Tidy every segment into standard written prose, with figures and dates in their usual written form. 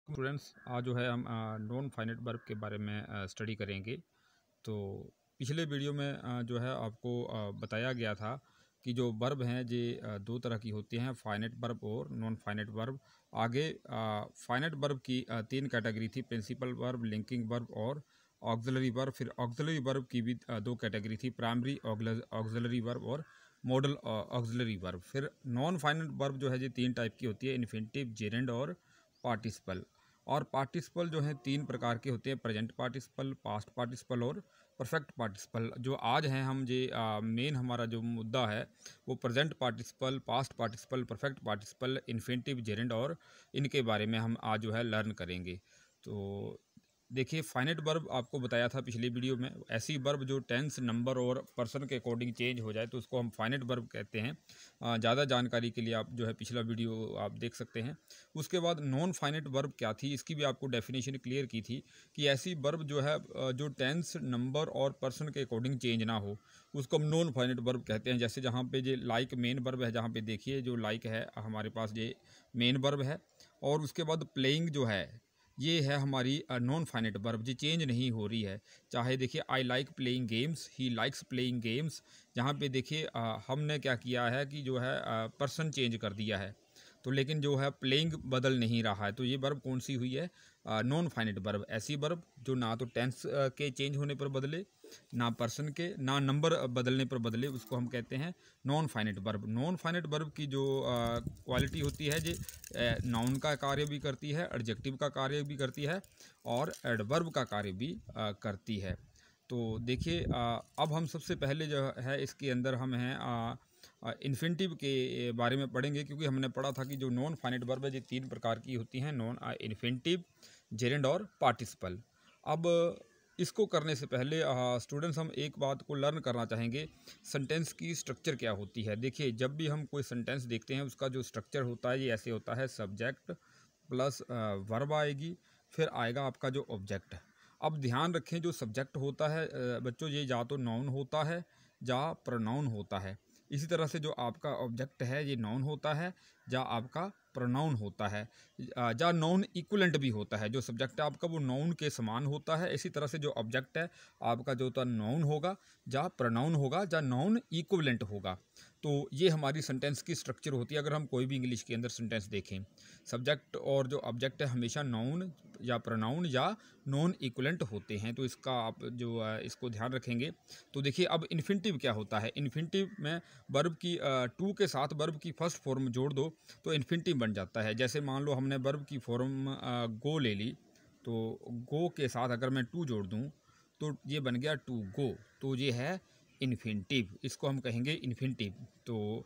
Students आज जो है हम नॉन फाइनाइट वर्ब के बारे में स्टडी करेंगे। तो पिछले वीडियो में जो है आपको बताया गया था कि जो वर्ब हैं ये दो तरह की होती हैं, फाइनाइट वर्ब और नॉन फाइनाइट वर्ब। आगे फाइनाइट वर्ब की तीन कैटेगरी थी, प्रिंसिपल वर्ब, लिंकिंग वर्ब और ऑक्सिलरी वर्ब। फिर ऑक्सिलरी वर्ब की भी दो कैटेगरी थी, प्राइमरी ऑक्सिलरी वर्ब और मॉडल ऑक्सिलरी वर्ब। फिर नॉन फाइनाइट वर्ब जो है ये तीन टाइप की होती है, इन्फिनिटिव, जेरेंड और पार्टिसिपल। और पार्टिसिपल जो है तीन प्रकार के होते हैं, प्रेजेंट पार्टिसिपल, पास्ट पार्टिसिपल और परफेक्ट पार्टिसिपल। जो आज हैं हम ये मेन हमारा जो मुद्दा है वो present participle, past participle, perfect participle, infinitive, gerund और इनके बारे में हम आज जो है लर्न करेंगे। तो देखिए, फाइनाइट वर्ब आपको बताया था पिछली वीडियो में, ऐसी वर्ब जो टेंस, नंबर और पर्सन के अकॉर्डिंग चेंज हो जाए तो उसको हम फाइनाइट वर्ब कहते हैं। ज़्यादा जानकारी के लिए आप जो है पिछला वीडियो आप देख सकते हैं। उसके बाद नॉन फाइनाइट वर्ब क्या थी, इसकी भी आपको डेफिनेशन क्लियर की थी कि ऐसी वर्ब जो है जो टेंस, नंबर और पर्सन के अकॉर्डिंग चेंज ना हो, उसको हम नॉन फाइनाइट वर्ब कहते हैं। जैसे जहाँ पे ये लाइक मेन वर्ब है, जहाँ पे देखिए जो लाइक है हमारे पास ये मेन वर्ब है, और उसके बाद प्लेइंग जो है ये है हमारी नॉन फाइनाइट वर्ब, जो चेंज नहीं हो रही है। चाहे देखिए I like playing games, he likes playing games, जहाँ पे देखिए हमने क्या किया है कि जो है पर्सन चेंज कर दिया है, तो लेकिन जो है प्लेइंग बदल नहीं रहा है। तो ये वर्ब कौन सी हुई है, नॉन फाइनाइट वर्ब। ऐसी वर्ब जो ना तो टेंस के चेंज होने पर बदले, ना पर्सन के, ना नंबर बदलने पर बदले, उसको हम कहते हैं non finite verb. Non finite verb की जो क्वालिटी होती है, ये नाउन का कार्य भी करती है, एडजेक्टिव का कार्य भी करती है और एडवर्ब का कार्य भी करती है। तो देखिए, अब हम सबसे पहले जो है इसके अंदर हम हैं इन्फिनिटिव के बारे में पढ़ेंगे, क्योंकि हमने पढ़ा था कि जो नॉन फाइनाइट वर्ब है ये तीन प्रकार की होती हैं, नॉन इन्फिनिटिव, जेरेंड और पार्टिसिपल। अब इसको करने से पहले स्टूडेंट्स हम एक बात को लर्न करना चाहेंगे, सेंटेंस की स्ट्रक्चर क्या होती है। देखिए, जब भी हम कोई सेंटेंस देखते हैं उसका जो स्ट्रक्चर होता है ये ऐसे होता है, सब्जेक्ट प्लस वर्ब आएगी, फिर आएगा आपका जो ऑब्जेक्ट। अब ध्यान रखें, जो सब्जेक्ट होता है बच्चों, ये या तो नाउन होता है या प्रोनाउन होता है। इसी तरह से जो आपका ऑब्जेक्ट है ये नाउन होता है या आपका प्रोनाउन होता है, या नाउन इक्विवेलेंट भी होता है। जो सब्जेक्ट है आपका वो नाउन के समान होता है। इसी तरह से जो ऑब्जेक्ट है आपका जो होता नाउन होगा या प्रोनाउन होगा या नाउन इक्विवेलेंट होगा। तो ये हमारी सेंटेंस की स्ट्रक्चर होती है। अगर हम कोई भी इंग्लिश के अंदर सेंटेंस देखें, सब्जेक्ट और जो ऑब्जेक्ट है हमेशा नाउन या प्रोनाउन या नॉन इक्विवेलेंट होते हैं। तो इसका आप जो इसको ध्यान रखेंगे। तो देखिए, अब इन्फिनिटिव क्या होता है। इन्फिनिटिव में वर्ब की टू के साथ वर्ब की फर्स्ट फॉर्म जोड़ दो तो इन्फिनिटिव बन जाता है। जैसे मान लो हमने वर्ब की फॉर्म गो ले ली, तो गो के साथ अगर मैं टू जोड़ दूँ तो ये बन गया टू गो, तो ये है इन्फिनिटिव, इसको हम कहेंगे इन्फिनिटिव। तो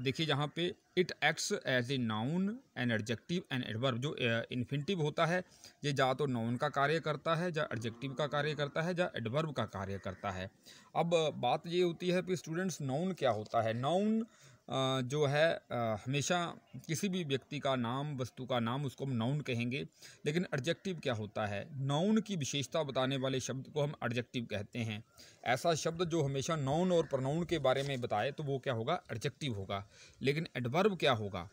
देखिए यहाँ पे it acts as a noun, an adjective and adverb. जो इन्फिनिटिव होता है ये या तो नाउन का कार्य करता है, या एडजेक्टिव का कार्य करता है, या एडवर्ब का कार्य करता है। अब बात ये होती है कि स्टूडेंट्स, नाउन क्या होता है। नाउन जो है हमेशा किसी भी व्यक्ति का नाम, वस्तु का नाम, उसको हम नाउन कहेंगे। लेकिन एडजेक्टिव क्या होता है, नाउन की विशेषता बताने वाले शब्द को हम एडजेक्टिव कहते हैं। ऐसा शब्द जो हमेशा नाउन और प्रोनाउन के बारे में बताए तो वो क्या होगा, एडजेक्टिव होगा। लेकिन एडवर्ब क्या होगा,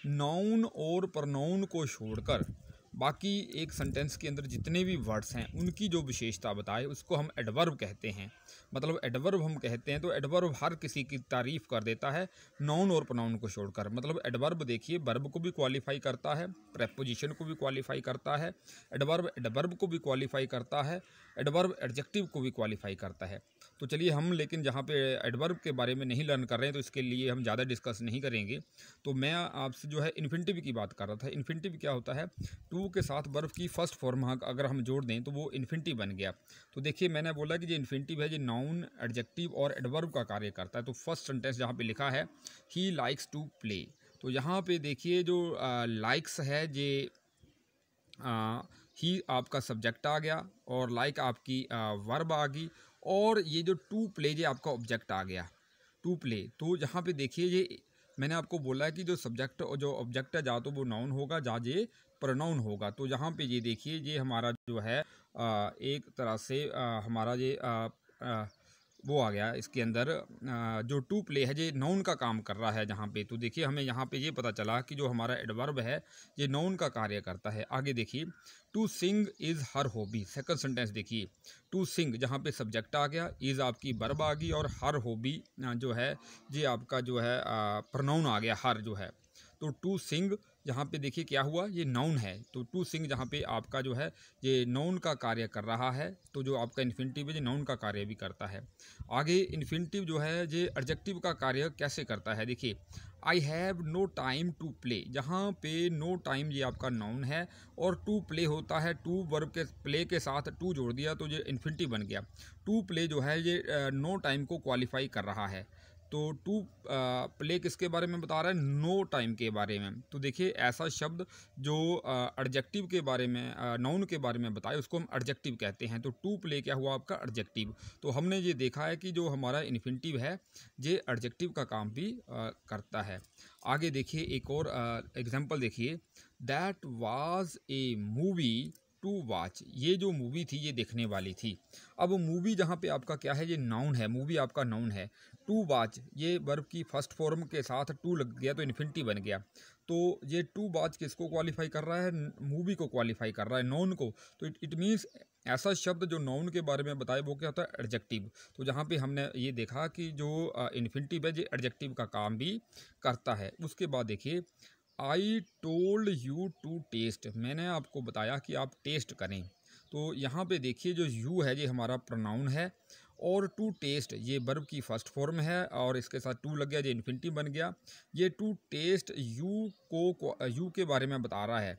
नाउन और प्रोनाउन को छोड़कर बाकी एक सेंटेंस के अंदर जितने भी वर्ड्स हैं उनकी जो विशेषता बताए उसको हम एडवर्ब कहते हैं। मतलब एडवर्ब हम कहते हैं तो एडवर्ब हर किसी की तारीफ कर देता है नाउन और प्रोनाउन को छोड़कर। मतलब एडवर्ब देखिए वर्ब को भी क्वालिफाई करता है, प्रेपोजिशन को भी क्वालिफाई करता है, एडवर्ब एडवर्ब को भी क्वालिफाई करता है, एडवर्ब एडजेक्टिव को भी क्वालिफाई करता है। तो चलिए हम, लेकिन जहाँ पे एडवर्ब के बारे में नहीं लर्न कर रहे हैं तो इसके लिए हम ज़्यादा डिस्कस नहीं करेंगे। तो मैं आपसे जो है इन्फिनिटिव की बात कर रहा था। इन्फिनिटिव क्या होता है, टू के साथ वर्ब की फर्स्ट फॉर्म अगर हम जोड़ दें तो वो इन्फिनिटिव बन गया। तो देखिए, मैंने बोला कि जो इन्फिनिटिव है ये नाउन, एडजेक्टिव और एडवर्ब का कार्य करता है। तो फर्स्ट सेंटेंस जहाँ पे लिखा है ही लाइक्स टू प्ले, तो यहाँ पे देखिए जो लाइक्स है ये ही आपका सब्जेक्ट आ गया और लाइक आपकी वर्ब आ गई, और ये जो टू प्ले ये आपका ऑब्जेक्ट आ गया, टू प्ले। तो यहाँ पे देखिए, ये मैंने आपको बोला है कि जो सब्जेक्ट और जो ऑब्जेक्ट है, जा तो वो नाउन होगा या ये प्रोनाउन होगा। तो यहाँ पे ये देखिए, ये हमारा जो है एक तरह से हमारा ये वो आ गया इसके अंदर जो टू प्ले है ये नाउन का काम कर रहा है जहाँ पे। तो देखिए हमें यहाँ पे ये पता चला कि जो हमारा एडवर्ब है ये नाउन का कार्य करता है। आगे देखिए, to sing is her hobby. Second sentence देखिए, टू सिंग जहाँ पे सब्जेक्ट आ गया, इज़ आपकी वर्ब आ गई और हर हॉबी जो है ये आपका जो है प्रोनाउन आ गया, हर जो है। तो टू सिंग यहाँ पे देखिए क्या हुआ, ये नाउन है। तो टू सिंग जहाँ पे आपका जो है ये नाउन का कार्य कर रहा है। तो जो आपका इन्फिनिटिव है ये नाउन का कार्य भी करता है। आगे इन्फिनिटिव जो है ये एडजेक्टिव का कार्य कैसे करता है, देखिए, I have no time to play. जहाँ पे नो टाइम ये आपका नाउन है और टू प्ले होता है, टू वर्ब के प्ले के साथ टू जोड़ दिया तो ये इन्फिनिटिव बन गया। टू प्ले जो है ये नो टाइम को क्वालिफाई कर रहा है। तो टू प्ले किसके बारे में बता रहा है, नो टाइम के बारे में। तो देखिए ऐसा शब्द जो एडजेक्टिव के बारे में, नाउन के बारे में बताए उसको हम एडजेक्टिव कहते हैं। तो टू प्ले क्या हुआ आपका एडजेक्टिव। तो हमने ये देखा है कि जो हमारा इन्फिनिटिव है ये एडजेक्टिव का काम भी करता है। आगे देखिए एक और एग्जांपल देखिए, that was a movie two watch. ये जो मूवी थी ये देखने वाली थी। अब मूवी जहाँ पे आपका क्या है, ये नाउन है, मूवी आपका नाउन है। टू वॉच ये वर्ब की फर्स्ट फॉर्म के साथ टू लग गया तो इन्फिनिटी बन गया। तो ये टू वॉच किसको क्वालिफाई कर रहा है, मूवी को क्वालिफाई कर रहा है, नाउन को। तो इट मीन्स ऐसा शब्द जो नाउन के बारे में बताए वो क्या होता है, एडजेक्टिव। तो जहाँ पे हमने ये देखा कि जो इन्फिनिटिव है ये एडजेक्टिव का काम भी करता है। उसके बाद देखिए, I told you to test. मैंने आपको बताया कि आप टेस्ट करें। तो यहाँ पे देखिए जो यू है ये हमारा प्रोनाउन है और टू टेस्ट ये वर्ब की फर्स्ट फॉर्म है और इसके साथ टू लग गया, ये इन्फिनिटिव बन गया। ये टू टेस्ट यू के बारे में बता रहा है।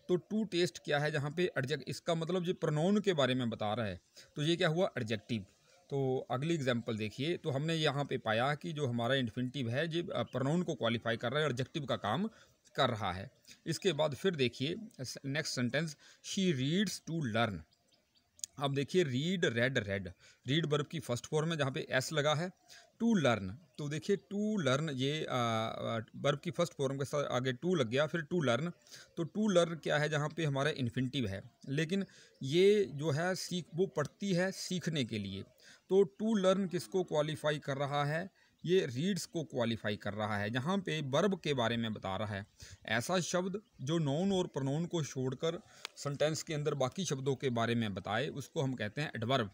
तो टू टेस्ट क्या है, जहाँ पे एडजेक्ट, इसका मतलब ये प्रोनाउन के बारे में बता रहा है। तो ये क्या हुआ, एडजेक्टिव। तो अगली एग्जांपल देखिए, तो हमने यहाँ पे पाया कि जो हमारा इन्फिनिटिव है ये प्रोनाउन को क्वालिफाई कर रहा है, एडजेक्टिव का काम कर रहा है। इसके बाद फिर देखिए next sentence, she reads to learn. अब देखिए read, red, red, read verb की फर्स्ट फॉर्म में जहाँ पे एस लगा है। टू लर्न, तो देखिए टू लर्न ये वर्ब की फर्स्ट फॉर्म के साथ आगे टू लग गया, फिर टू लर्न। तो टू लर्न क्या है, जहाँ पे हमारा इन्फिनिटिव है, लेकिन ये जो है वो पढ़ती है सीखने के लिए। तो टू लर्न किसको क्वालिफाई कर रहा है, ये रीड्स को क्वालिफाई कर रहा है, जहाँ पे वर्ब के बारे में बता रहा है। ऐसा शब्द जो नाउन और प्रोनाउन को छोड़कर सेंटेंस के अंदर बाकी शब्दों के बारे में बताए उसको हम कहते हैं एडवर्ब।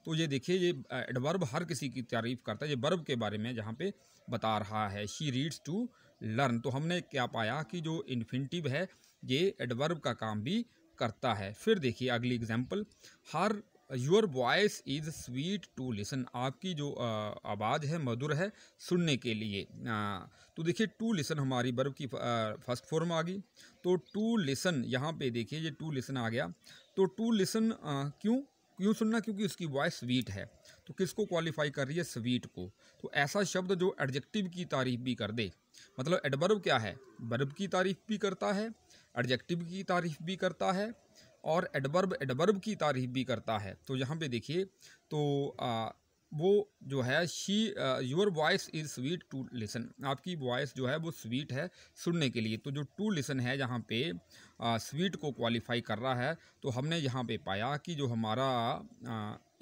तो ये देखिए ये एडवर्ब हर किसी की तारीफ करता है, ये वर्ब के बारे में जहाँ पे बता रहा है, शी रीड्स टू लर्न। तो हमने क्या पाया कि जो इन्फिनिटिव है ये एडवर्ब का काम भी करता है। फिर देखिए अगली example, her your voice is sweet to listen. आपकी जो आवाज़ है मधुर है सुनने के लिए। तो देखिए टू लिसन हमारी वर्ब की फर्स्ट फॉर्म आ गई। तो टू लिसन यहाँ पे देखिए ये टू लिसन आ गया। तो टू लिसन क्यों सुनना, क्योंकि उसकी वॉइस स्वीट है। तो किसको क्वालिफाई कर रही है, स्वीट को। तो ऐसा शब्द जो एडजेक्टिव की तारीफ भी कर दे, मतलब एडवर्ब क्या है, वर्ब की तारीफ भी करता है, एडजेक्टिव की तारीफ भी करता है और एडवर्ब की तारीफ भी करता है। तो यहाँ पे देखिए तो वो जो है your voice is sweet to listen, आपकी वॉइस जो है वो स्वीट है सुनने के लिए। तो जो टू लिसन है जहाँ पे स्वीट को क्वालिफाई कर रहा है, तो हमने यहाँ पे पाया कि जो हमारा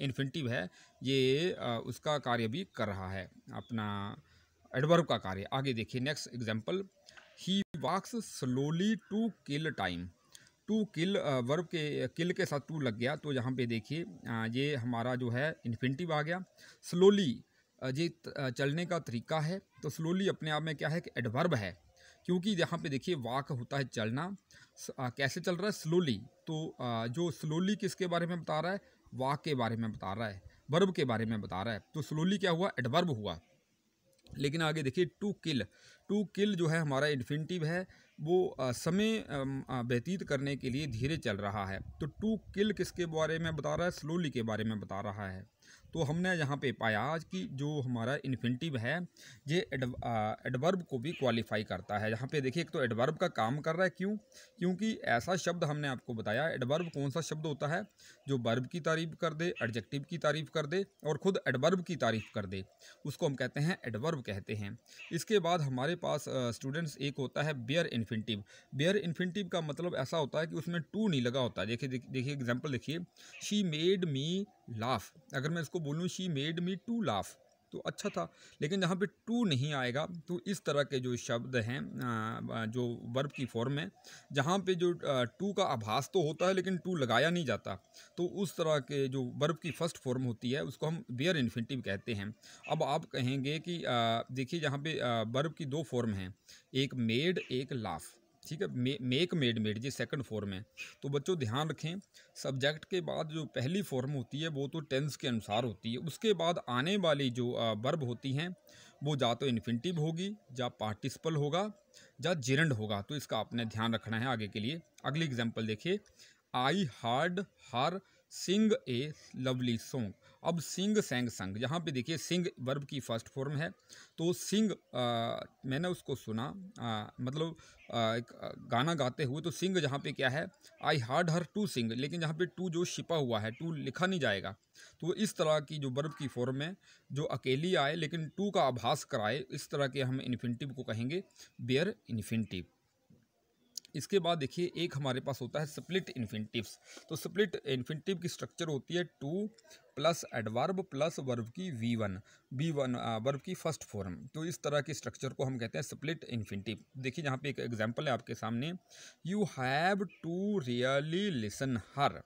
इन्फिनिटिव है ये उसका कार्य भी कर रहा है, अपना एडवर्ब का कार्य। आगे देखिए next example, he walks slowly to kill time. To kill verb के किल के साथ टू लग गया, तो यहाँ पे देखिए ये हमारा जो है इन्फिनिटिव आ गया। स्लोली ये चलने का तरीका है। तो स्लोली अपने आप में क्या है कि एडवर्ब है, क्योंकि यहाँ पे देखिए वॉक होता है चलना, कैसे चल रहा है, स्लोली। तो जो स्लोली किसके बारे में बता रहा है, वॉक के बारे में बता रहा है, वर्ब के बारे में बता रहा है। तो स्लोली क्या हुआ, एडवर्ब हुआ। लेकिन आगे देखिए टू किल जो है हमारा इन्फिनिटिव है, वो समय व्यतीत करने के लिए धीरे चल रहा है। तो टू किल किसके बारे में बता रहा है, स्लोली के बारे में बता रहा है। तो हमने यहाँ पे पाया कि जो हमारा इन्फिनिटिव है ये एडवर्ब को भी क्वालिफाई करता है। यहाँ पे देखिए एक तो एडवर्ब का काम कर रहा है, क्योंकि ऐसा शब्द हमने आपको बताया, एडवर्ब कौन सा शब्द होता है जो वर्ब की तारीफ कर दे, एडजेक्टिव की तारीफ कर दे और खुद एडवर्ब की तारीफ कर दे, उसको हम कहते हैं एडवर्ब कहते हैं। इसके बाद हमारे पास स्टूडेंट्स एक होता है बेयर इन्फिनिटिव। बेयर इन्फिनिटिव का मतलब ऐसा होता है कि उसमें टू नहीं लगा होता है। देखिए एग्जाम्पल देखिए, शी मेड मी लाफ। अगर मैं इसको बोलूँ she made me to laugh, तो अच्छा था। लेकिन जहाँ पे टू नहीं आएगा तो इस तरह के जो शब्द हैं जो वर्ब की फॉर्म में, जहाँ पे जो टू का आभास तो होता है लेकिन टू लगाया नहीं जाता, तो उस तरह के जो वर्ब की फर्स्ट फॉर्म होती है उसको हम बेयर इन्फिनिटिव कहते हैं। अब आप कहेंगे कि देखिए यहाँ पे वर्ब की दो फॉर्म हैं, एक मेड एक लाफ, ठीक है। मेक मेड मेड जी सेकंड फॉर्म है। तो बच्चों ध्यान रखें, सब्जेक्ट के बाद जो पहली फॉर्म होती है वो तो टेंस के अनुसार होती है, उसके बाद आने वाली जो वर्ब होती हैं वो जा तो इन्फिनिटिव होगी, या पार्टिसिपल होगा, या जिरंड होगा। तो इसका आपने ध्यान रखना है आगे के लिए। अगली एग्जांपल देखिए, I heard her sing a lovely song. अब सिंग सैंग संग, यहाँ पे देखिए सिंग वर्ब की फर्स्ट फॉर्म है, तो सिंग मैंने उसको सुना, मतलब एक गाना गाते हुए, तो सिंग जहाँ पे क्या है, आई हर्ड हर टू सिंग, लेकिन जहाँ पे टू जो छिपा हुआ है, टू लिखा नहीं जाएगा। तो इस तरह की जो वर्ब की फॉर्म है जो अकेली आए लेकिन टू का आभास कराए, इस तरह के हम इन्फिनिटिव को कहेंगे बेयर इन्फिनिटिव। इसके बाद देखिए एक हमारे पास होता है स्प्लिट इन्फिनिटिव्स। तो स्प्लिट इन्फिनिटिव की स्ट्रक्चर होती है two plus adverb plus verb की वी वन वर्ब की फर्स्ट फॉर्म। तो इस तरह की स्ट्रक्चर को हम कहते हैं स्प्लिट इन्फिनिटिव। देखिए यहाँ पे एक एग्जांपल है आपके सामने, you have to really listen her.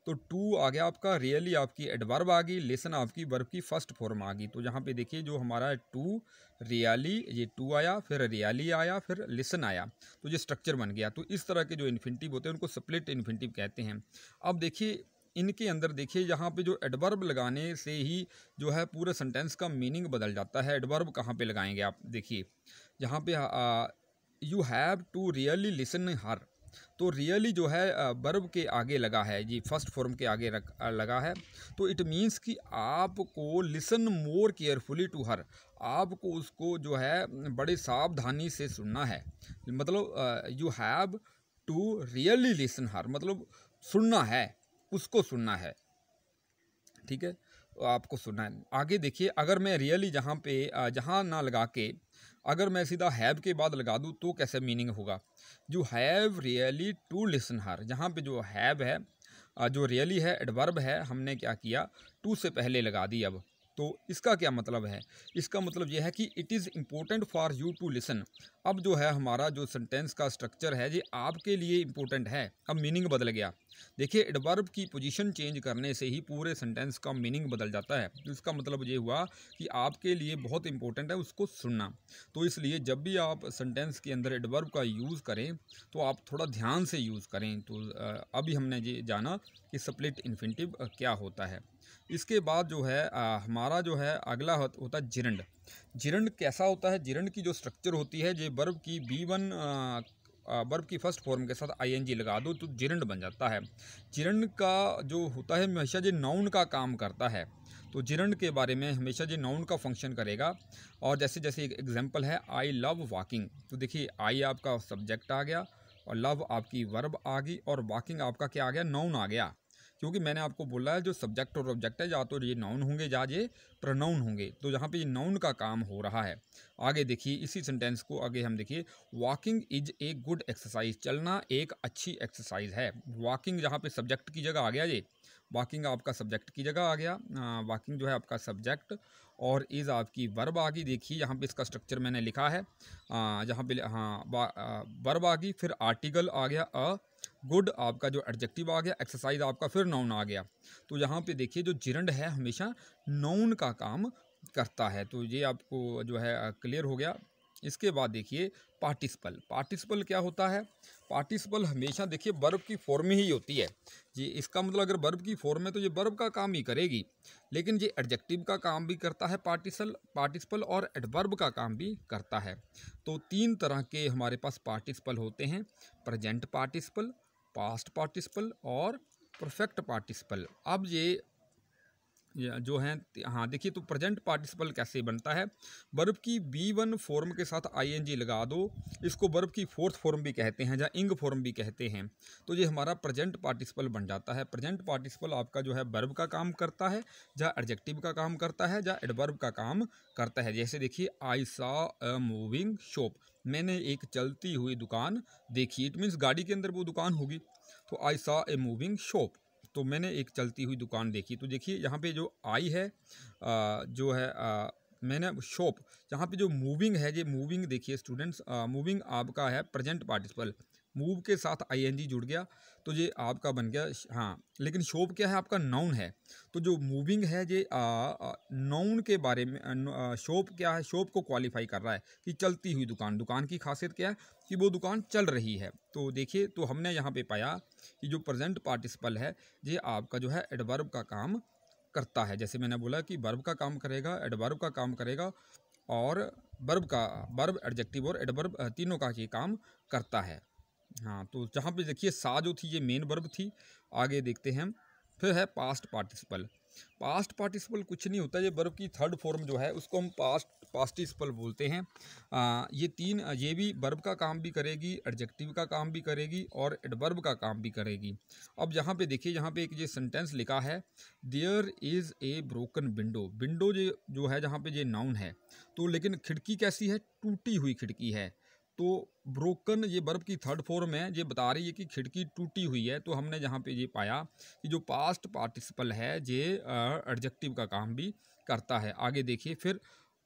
तो टू आ गया आपका, रियली आपकी एडवर्ब आ गई, लिसन आपकी वर्ब की फर्स्ट फॉर्म आ गई। तो यहाँ पे देखिए जो हमारा टू रियली, ये टू आया, फिर रियली आया, फिर लिसन आया, तो ये स्ट्रक्चर बन गया। तो इस तरह के जो इन्फिनिटिव होते हैं उनको स्प्लिट इन्फिनिटिव कहते हैं। अब देखिए इनके अंदर देखिए यहाँ पे जो एडवर्ब लगाने से ही जो है पूरे सेंटेंस का मीनिंग बदल जाता है। एडवर्ब कहाँ पे लगाएंगे आप, देखिए यहाँ पे you have to really listen her. तो रियली जो है वर्ब के आगे लगा है जी, फर्स्ट फॉर्म के आगे लगा है, तो इट मीन्स कि आपको listen more carefully to her, आपको उसको जो है बड़े सावधानी से सुनना है। मतलब you have to really listen her, मतलब सुनना है, उसको सुनना है, ठीक है, तो आपको सुनना है। आगे देखिए, अगर मैं रियली जहाँ पे जहाँ ना लगा के अगर मैं सीधा हैव के बाद लगा दूँ तो कैसे मीनिंग होगा, you have really to listen her, जहाँ पे जो हैव है जो रियली है एडवर्ब है, हमने क्या किया, टू से पहले लगा दी। अब तो इसका क्या मतलब है, इसका मतलब यह है कि it is important for you to listen. अब जो है हमारा जो सेंटेंस का स्ट्रक्चर है ये आपके लिए इम्पोर्टेंट है, अब मीनिंग बदल गया। देखिए एडवर्ब की पोजीशन चेंज करने से ही पूरे सेंटेंस का मीनिंग बदल जाता है। तो इसका मतलब ये हुआ कि आपके लिए बहुत इंपॉर्टेंट है उसको सुनना। तो इसलिए जब भी आप सेंटेंस के अंदर एडवर्ब का यूज़ करें तो आप थोड़ा ध्यान से यूज़ करें। तो अभी हमने ये जाना कि स्प्लिट इन्फिनिटिव क्या होता है। इसके बाद जो है हमारा जो है अगला होता है जिरंड। जिरंड कैसा होता है, जिरंड की जो स्ट्रक्चर होती है, ये वर्ब की B1 वर्ब की फर्स्ट फॉर्म के साथ ING लगा दो तो जिरंड बन जाता है। जिरंड का जो होता है हमेशा ये नाउन का काम करता है। तो जिरंड के बारे में हमेशा ये नाउन का फंक्शन करेगा। और जैसे जैसे एक एग्जांपल है, आई लव वॉकिंग, तो देखिए आई आपका सब्जेक्ट आ गया और लव आपकी वर्ब आ गई और वॉकिंग आपका क्या आ गया, नाउन आ गया। क्योंकि मैंने आपको बोला है जो सब्जेक्ट और ऑब्जेक्ट है या तो ये नाउन होंगे या ये प्रोनाउन होंगे, तो यहाँ पे ये नाउन का काम हो रहा है। आगे देखिए इसी सेंटेंस को आगे हम देखिए, walking is a good exercise, चलना एक अच्छी एक्सरसाइज है। वॉकिंग जहाँ पे सब्जेक्ट की जगह आ गया, ये वॉकिंग आपका सब्जेक्ट की जगह आ गया। वॉकिंग जो है आपका सब्जेक्ट और इज़ आपकी वर्ब आ गई। देखिए यहाँ पे इसका स्ट्रक्चर मैंने लिखा है, जहाँ पे वर्ब आ गई, फिर आर्टिकल आ गया अ, गुड आपका जो एडजेक्टिव आ गया, एक्सरसाइज आपका फिर नाउन आ गया। तो यहाँ पे देखिए जो जिरंड है हमेशा नाउन का काम करता है। तो ये आपको जो है क्लियर हो गया। इसके बाद देखिए पार्टिसिपल। पार्टिसिपल क्या होता है, पार्टिसिपल हमेशा देखिए वर्ब की फॉर्म ही होती है जी। इसका मतलब अगर वर्ब की फॉर्म है तो ये वर्ब का काम ही करेगी, लेकिन ये एडजेक्टिव का काम भी करता है पार्टिसिपल और एडवर्ब का काम भी करता है। तो तीन तरह के हमारे पास पार्टिसिपल होते हैं, प्रेजेंट पार्टिसिपल, पास्ट पार्टिसिपल और परफेक्ट पार्टिसिपल। अब ये जो हैं, हाँ देखिए, तो प्रेजेंट पार्टिसिपल कैसे बनता है, वर्ब की B1 फॉर्म के साथ ING लगा दो, इसको वर्ब की फोर्थ फॉर्म भी कहते हैं या इंग फॉर्म भी कहते हैं। तो ये हमारा प्रेजेंट पार्टिसिपल बन जाता है। प्रेजेंट पार्टिसिपल आपका जो है वर्ब का काम करता है, या एडजेक्टिव का काम करता है, या एडवर्ब का काम करता है। जैसे देखिए, I saw a moving shop, मैंने एक चलती हुई दुकान देखी। इट मीन्स गाड़ी के अंदर वो दुकान होगी, तो I saw a moving shop. तो मैंने एक चलती हुई दुकान देखी। तो देखिए यहाँ पे जो आई है जो है मैंने शॉप, यहाँ पे जो मूविंग है, ये मूविंग देखिए स्टूडेंट्स, मूविंग आपका है प्रेजेंट पार्टिसिपल, मूव के साथ आईएनजी जुड़ गया तो ये आपका बन गया। हाँ, लेकिन शॉप क्या है, आपका नाउन है। तो जो मूविंग है ये नाउन के बारे में, शॉप क्या है, शॉप को क्वालिफाई कर रहा है कि चलती हुई दुकान। दुकान की खासियत क्या है कि वो दुकान चल रही है। तो देखिए, तो हमने यहाँ पे पाया कि जो प्रेजेंट पार्टिसिपल है ये आपका जो है एडवर्ब का काम करता है। जैसे मैंने बोला कि वर्ब का काम करेगा, एडवर्ब का काम करेगा और वर्ब, एडजेक्टिव और एडवर्ब तीनों का ये काम करता है। हाँ, तो जहाँ पे देखिए सा जो थी ये मेन वर्ब थी। आगे देखते हैं हम। फिर है पास्ट पार्टिसिपल। पास्ट पार्टिसिपल कुछ नहीं होता, ये वर्ब की थर्ड फॉर्म जो है उसको हम पास्टिसिपल बोलते हैं। ये तीन, ये भी वर्ब का काम भी करेगी, एडजेक्टिव का काम भी करेगी और एडवर्ब का काम भी करेगी। अब यहाँ पे देखिए, यहाँ पे एक ये सेंटेंस लिखा है, there is a broken window. Window जो है जहाँ पे ये नाउन है, तो लेकिन खिड़की कैसी है, टूटी हुई खिड़की है। तो ब्रोकन ये वर्ब की थर्ड फॉर्म है, ये बता रही है कि खिड़की टूटी हुई है। तो हमने यहाँ पे ये पाया कि जो पास्ट पार्टिसिपल है ये एडजेक्टिव का काम भी करता है। आगे देखिए, फिर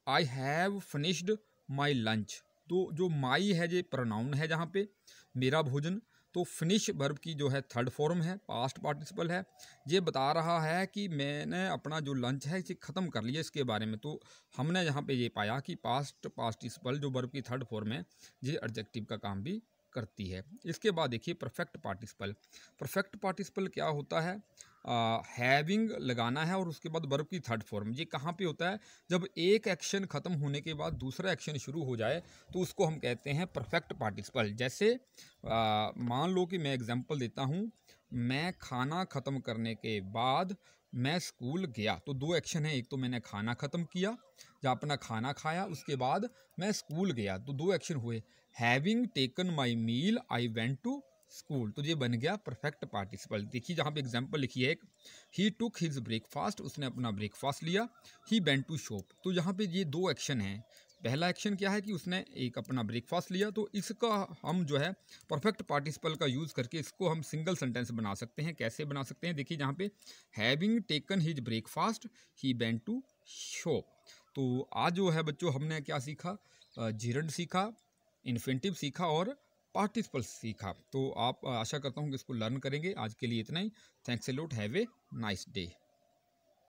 I have finished my lunch. तो जो माई है ये प्रोनाउन है, जहाँ पे मेरा भोजन। तो फिनिश वर्ब की जो है थर्ड फॉर्म है, पास्ट पार्टिसिपल है। ये बता रहा है कि मैंने अपना जो लंच है इसे ख़त्म कर लिया, इसके बारे में। तो हमने यहाँ पे ये पाया कि पास्ट पार्टिसिपल जो वर्ब की थर्ड फॉर्म है ये एडजेक्टिव का काम भी करती है। इसके बाद देखिए परफेक्ट पार्टिसिपल। परफेक्ट पार्टिसिपल क्या होता है, हैविंग लगाना है और उसके बाद वर्ब की थर्ड फॉर्म। ये कहाँ पे होता है, जब एक एक्शन ख़त्म होने के बाद दूसरा एक्शन शुरू हो जाए तो उसको हम कहते हैं परफेक्ट पार्टिसिपल। जैसे मान लो कि मैं एग्जांपल देता हूँ, मैं खाना ख़त्म करने के बाद मैं स्कूल गया। तो दो एक्शन है, एक तो मैंने खाना ख़त्म किया या अपना खाना खाया, उसके बाद मैं स्कूल गया, तो दो एक्शन हुए। Having taken my meal I went to school, तो ये बन गया परफेक्ट पार्टिसिपल। देखिए जहाँ पे एग्जांपल लिखी है एक, ही टुक हिज ब्रेकफास्ट, उसने अपना ब्रेकफास्ट लिया। ही वेंट टू शॉप, तो यहाँ पे ये दो एक्शन हैं। पहला एक्शन क्या है कि उसने एक अपना ब्रेकफास्ट लिया, तो इसका हम जो है परफेक्ट पार्टिसिपल का यूज़ करके इसको हम सिंगल सेंटेंस बना सकते हैं। कैसे बना सकते हैं, देखिए जहाँ पे having taken his breakfast he went to shop. तो आज जो है बच्चों हमने क्या सीखा, जिरंड सीखा, इन्फिनिटिव सीखा और पार्टिसिपल सीखा। तो आप आशा करता हूँ कि इसको लर्न करेंगे। आज के लिए इतना ही। Thanks a lot, have a nice day.